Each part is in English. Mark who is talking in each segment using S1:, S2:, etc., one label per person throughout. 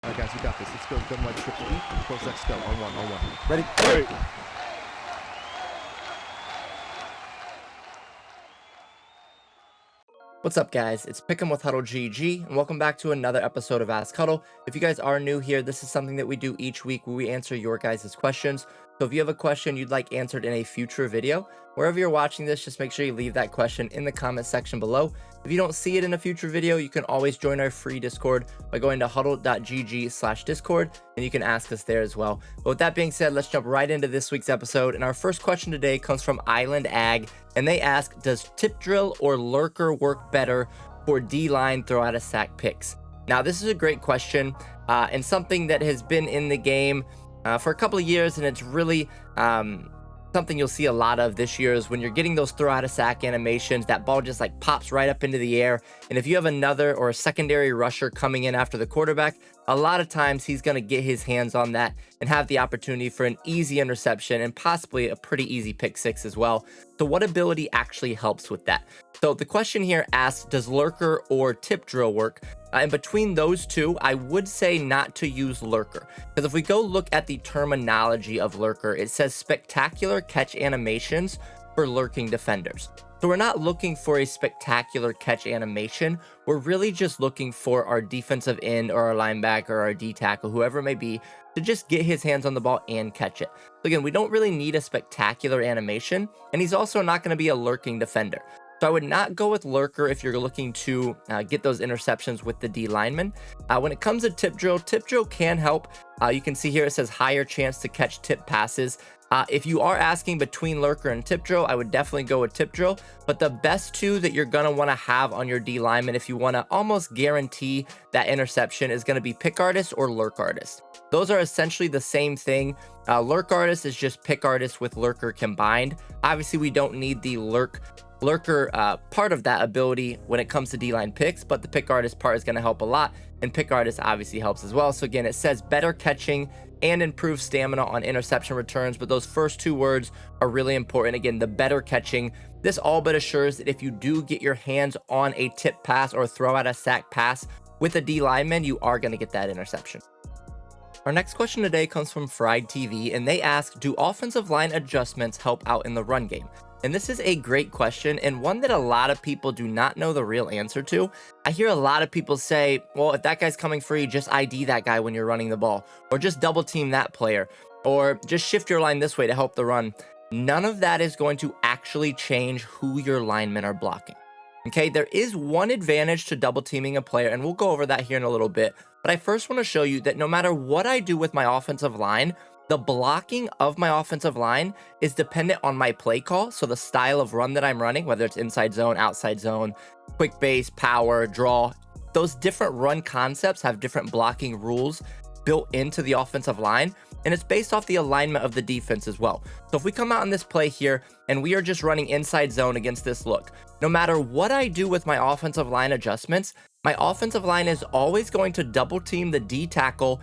S1: All right, guys, you got this. Let's go. Gun right, triple E. Close, let's go. On one, on one.
S2: Ready?
S1: Ready.
S2: What's up, guys? It's Pick'em with HuddleGG, and welcome back to another episode of Ask Huddle. If you guys are new here, this is something that we do each week where we answer your guys' questions. So if you have a question you'd like answered in a future video, wherever you're watching this, just make sure you leave that question in the comment section below. If you don't see it in a future video, you can always join our free Discord by going to huddle.gg/discord, and you can ask us there as well. But with that being said, let's jump right into this week's episode. And our first question today comes from Island Ag, and they ask, does tip drill or lurker work better for D-line throw out of sack picks? Now, this is a great question and something that has been in the game for a couple of years, and it's really something you'll see a lot of this year is when you're getting those throw out of sack animations, that ball just like pops right up into the air. And if you have another or a secondary rusher coming in after the quarterback, a lot of times he's going to get his hands on that and have the opportunity for an easy interception and possibly a pretty easy pick six as well. So what ability actually helps with that? So the question here asks, does lurker or tip drill work? And between those two, I would say not to use lurker. Because if we go look at the terminology of lurker, it says spectacular catch animations for lurking defenders. So we're not looking for a spectacular catch animation. We're really just looking for our defensive end or our linebacker or our D tackle, whoever it may be, to just get his hands on the ball and catch it. So again, we don't really need a spectacular animation, and he's also not going to be a lurking defender. So I would not go with lurker if you're looking to get those interceptions with the D lineman. When it comes to tip drill can help. You can see here it says higher chance to catch tip passes. If you are asking between lurker and tip drill, I would definitely go with tip drill. But the best two that you're going to want to have on your D lineman if you want to almost guarantee that interception is going to be pick artist or lurk artist. Those are essentially the same thing. Lurk artist is just pick artist with lurker combined. Obviously, we don't need the lurker part of that ability when it comes to D-line picks, but the pick artist part is going to help a lot, and pick artist obviously helps as well. So again, it says better catching and improved stamina on interception returns, but those first two words are really important. Again, the better catching, this all but assures that if you do get your hands on a tip pass or throw out a sack pass with a D lineman, you are going to get that interception. Our next question today comes from Fried TV, and they ask, do offensive line adjustments help out in the run game? And this is a great question, and one that a lot of people do not know the real answer to. I hear a lot of people say, well, if that guy's coming free, just ID that guy when you're running the ball, or just double team that player, or just shift your line this way to help the run. None of that is going to actually change who your linemen are blocking. Okay, there is one advantage to double teaming a player, and we'll go over that here in a little bit. But I first want to show you that no matter what I do with my offensive line, the blocking of my offensive line is dependent on my play call. So the style of run that I'm running, whether it's inside zone, outside zone, quick base, power, draw, those different run concepts have different blocking rules built into the offensive line. And it's based off the alignment of the defense as well. So if we come out on this play here and we are just running inside zone against this look, no matter what I do with my offensive line adjustments, my offensive line is always going to double team the D tackle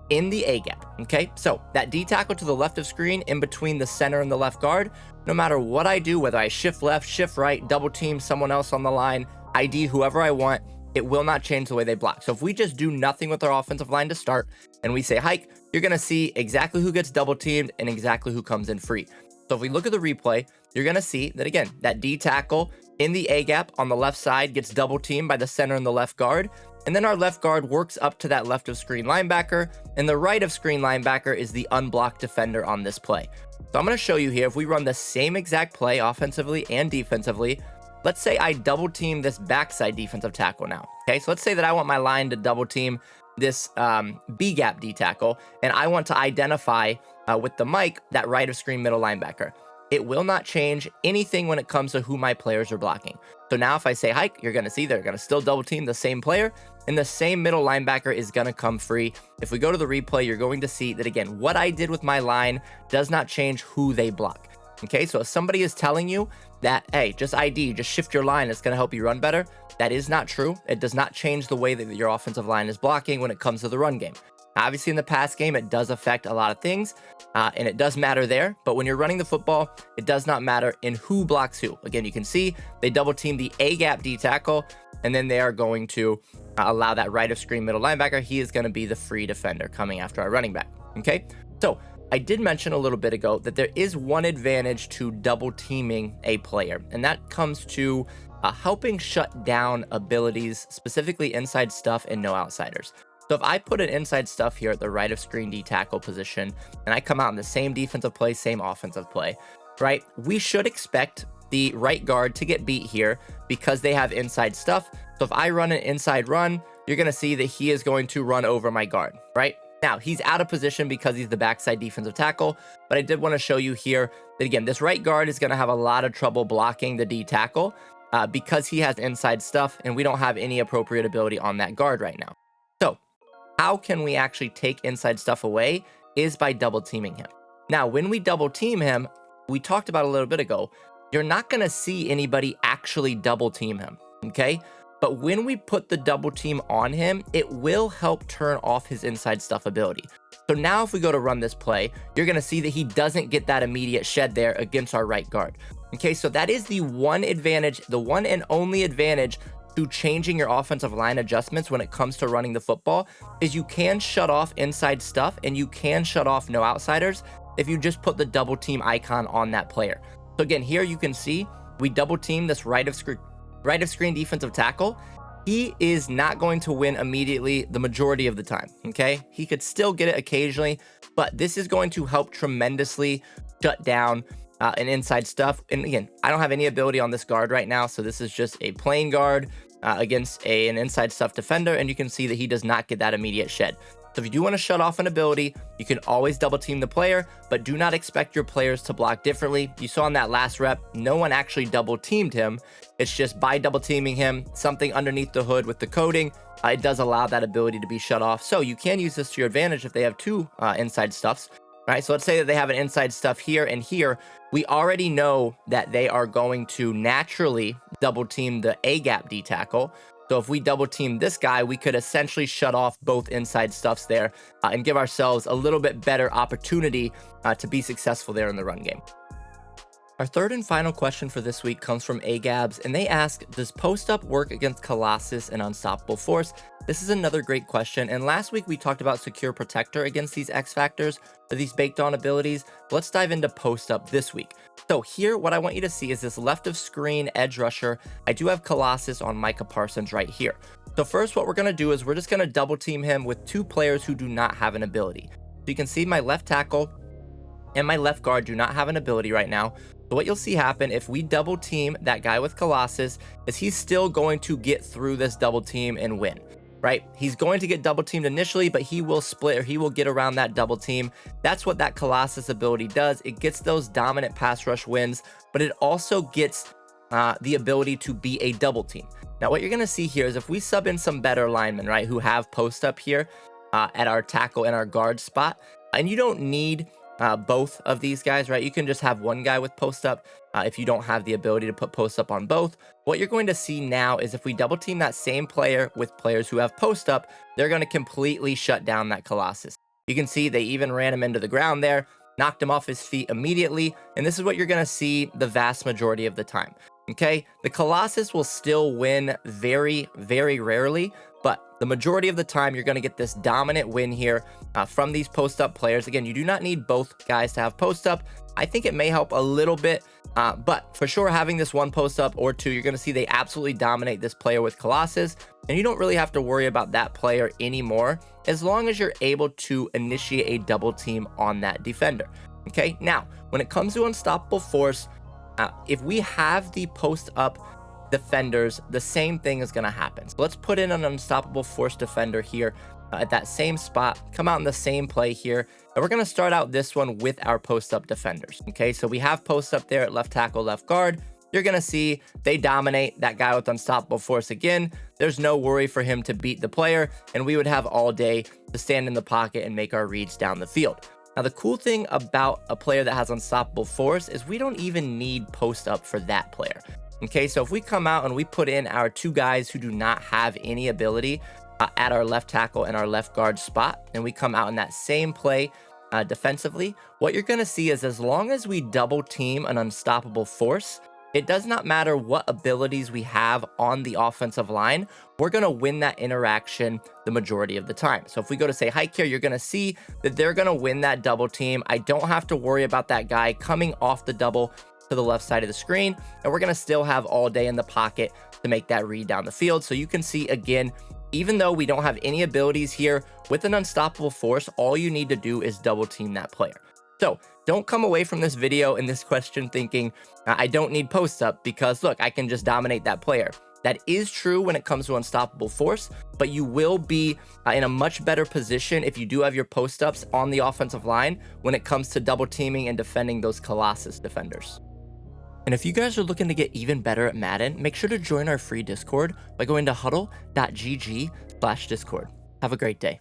S2: in the A gap. Okay, so that D tackle to the left of screen in between the center and the left guard, no matter what I do, whether I shift left, shift right, double team someone else on the line, ID whoever I want, it will not change the way they block. So if we just do nothing with our offensive line to start and we say hike, you're going to see exactly who gets double teamed and exactly who comes in free. So if we look at the replay, you're going to see that again, that D tackle in the A gap on the left side gets double teamed by the center and the left guard. And then our left guard works up to that left of screen linebacker, and the right of screen linebacker is the unblocked defender on this play. So I'm going to show you here, if we run the same exact play offensively and defensively, let's say I double team this backside defensive tackle now. Okay, so let's say that I want my line to double team this B gap D tackle, and I want to identify with the mic that right of screen middle linebacker. It will not change anything when it comes to who my players are blocking. So now if I say hike, you're going to see they're going to still double team the same player, and the same middle linebacker is going to come free. If we go to the replay, you're going to see that again, what I did with my line does not change who they block. Okay, so if somebody is telling you that, hey, just ID, just shift your line, it's going to help you run better, that is not true. It does not change the way that your offensive line is blocking when it comes to the run game. Obviously, in the pass game, it does affect a lot of things, And it does matter there, but when you're running the football, it does not matter in who blocks who. Again, you can see they double team the A gap D tackle, and then they are going to allow that right of screen middle linebacker. He is going to be the free defender coming after our running back. Okay, so I did mention a little bit ago that there is one advantage to double teaming a player, and that comes to helping shut down abilities, specifically inside stuff and no outsiders. So if I put an inside stuff here at the right of screen D tackle position, and I come out in the same defensive play, same offensive play, right? We should expect the right guard to get beat here because they have inside stuff. So if I run an inside run, you're going to see that he is going to run over my guard, right? Now, he's out of position because he's the backside defensive tackle, but I did want to show you here that, again, this right guard is going to have a lot of trouble blocking the D tackle because he has inside stuff, and we don't have any appropriate ability on that guard right now. So how can we actually take inside stuff away is by double teaming him. Now, when we double team him, we talked about a little bit ago, you're not going to see anybody actually double team him, okay? But when we put the double team on him, it will help turn off his inside stuff ability. So now if we go to run this play, you're going to see that he doesn't get that immediate shed there against our right guard. Okay, so that is the one advantage, the one and only advantage to changing your offensive line adjustments when it comes to running the football, is you can shut off inside stuff and you can shut off no outsiders if you just put the double team icon on that player. So again, here you can see we double team this right of screen defensive tackle. He is not going to win immediately the majority of the time, okay? He could still get it occasionally, but this is going to help tremendously shut down an inside stuff. And again, I don't have any ability on this guard right now, so this is just a plain guard against an inside stuff defender, and you can see that he does not get that immediate shed. So if you do want to shut off an ability, you can always double team the player, but do not expect your players to block differently. You saw in that last rep, no one actually double teamed him. It's just by double teaming him, something underneath the hood with the coding, it does allow that ability to be shut off. So you can use this to your advantage if they have two inside stuffs. Right, so let's say that they have an inside stuff here and here. We already know that they are going to naturally double team the A gap D tackle. So if we double team this guy, we could essentially shut off both inside stuffs there and give ourselves a little bit better opportunity to be successful there in the run game. Our third and final question for this week comes from AGabs, and they ask, does post-up work against Colossus and Unstoppable Force? This is another great question, and last week we talked about Secure Protector against these X Factors, or these baked-on abilities. Let's dive into post-up this week. So here, what I want you to see is this left of screen edge rusher. I do have Colossus on Micah Parsons right here. So first, what we're going to do is we're just going to double team him with two players who do not have an ability. So you can see my left tackle and my left guard do not have an ability right now. So what you'll see happen if we double team that guy with Colossus is he's still going to get through this double team and win, right? He's going to get double teamed initially, but he will split, or he will get around that double team. That's what that Colossus ability does. It gets those dominant pass rush wins, but it also gets the ability to be a double team. Now, what you're going to see here is if we sub in some better linemen, right, who have post up here at our tackle and our guard spot, and you don't need both of these guys, right? You can just have one guy with post up if you don't have the ability to put post up on both. What you're going to see now is if we double team that same player with players who have post up, they're going to completely shut down that Colossus. You can see they even ran him into the ground there, knocked him off his feet immediately, and this is what you're going to see the vast majority of the time. Okay, the Colossus will still win very, very rarely, but the majority of the time you're going to get this dominant win here from these post-up players. Again, you do not need both guys to have post-up. I think it may help a little bit, but for sure having this one post-up or two, you're going to see they absolutely dominate this player with Colossus, and you don't really have to worry about that player anymore as long as you're able to initiate a double team on that defender. Okay, now when it comes to Unstoppable Force, if we have the post-up defenders, the same thing is going to happen. So let's put in an Unstoppable Force defender here at that same spot, come out in the same play here, and we're going to start out this one with our post-up defenders. Okay, so we have post-up there at left tackle, left guard. You're going to see they dominate that guy with Unstoppable Force again. There's no worry for him to beat the player, and we would have all day to stand in the pocket and make our reads down the field. Now, the cool thing about a player that has Unstoppable Force is we don't even need post up for that player. Okay, so if we come out and we put in our two guys who do not have any ability at our left tackle and our left guard spot, and we come out in that same play defensively, what you're going to see is as long as we double team an unstoppable force, it does not matter what abilities we have on the offensive line, we're going to win that interaction the majority of the time. So if we go to say hike here, you're going to see that they're going to win that double team. I don't have to worry about that guy coming off the double to the left side of the screen, and we're going to still have all day in the pocket to make that read down the field. So you can see again, even though we don't have any abilities here, with an unstoppable force, all you need to do is double team that player. So don't come away from this video and this question thinking, I don't need post up because look, I can just dominate that player. That is true when it comes to unstoppable force, but you will be in a much better position if you do have your post ups on the offensive line when it comes to double teaming and defending those Colossus defenders. And if you guys are looking to get even better at Madden, make sure to join our free Discord by going to HuddleGG/Discord. Have a great day.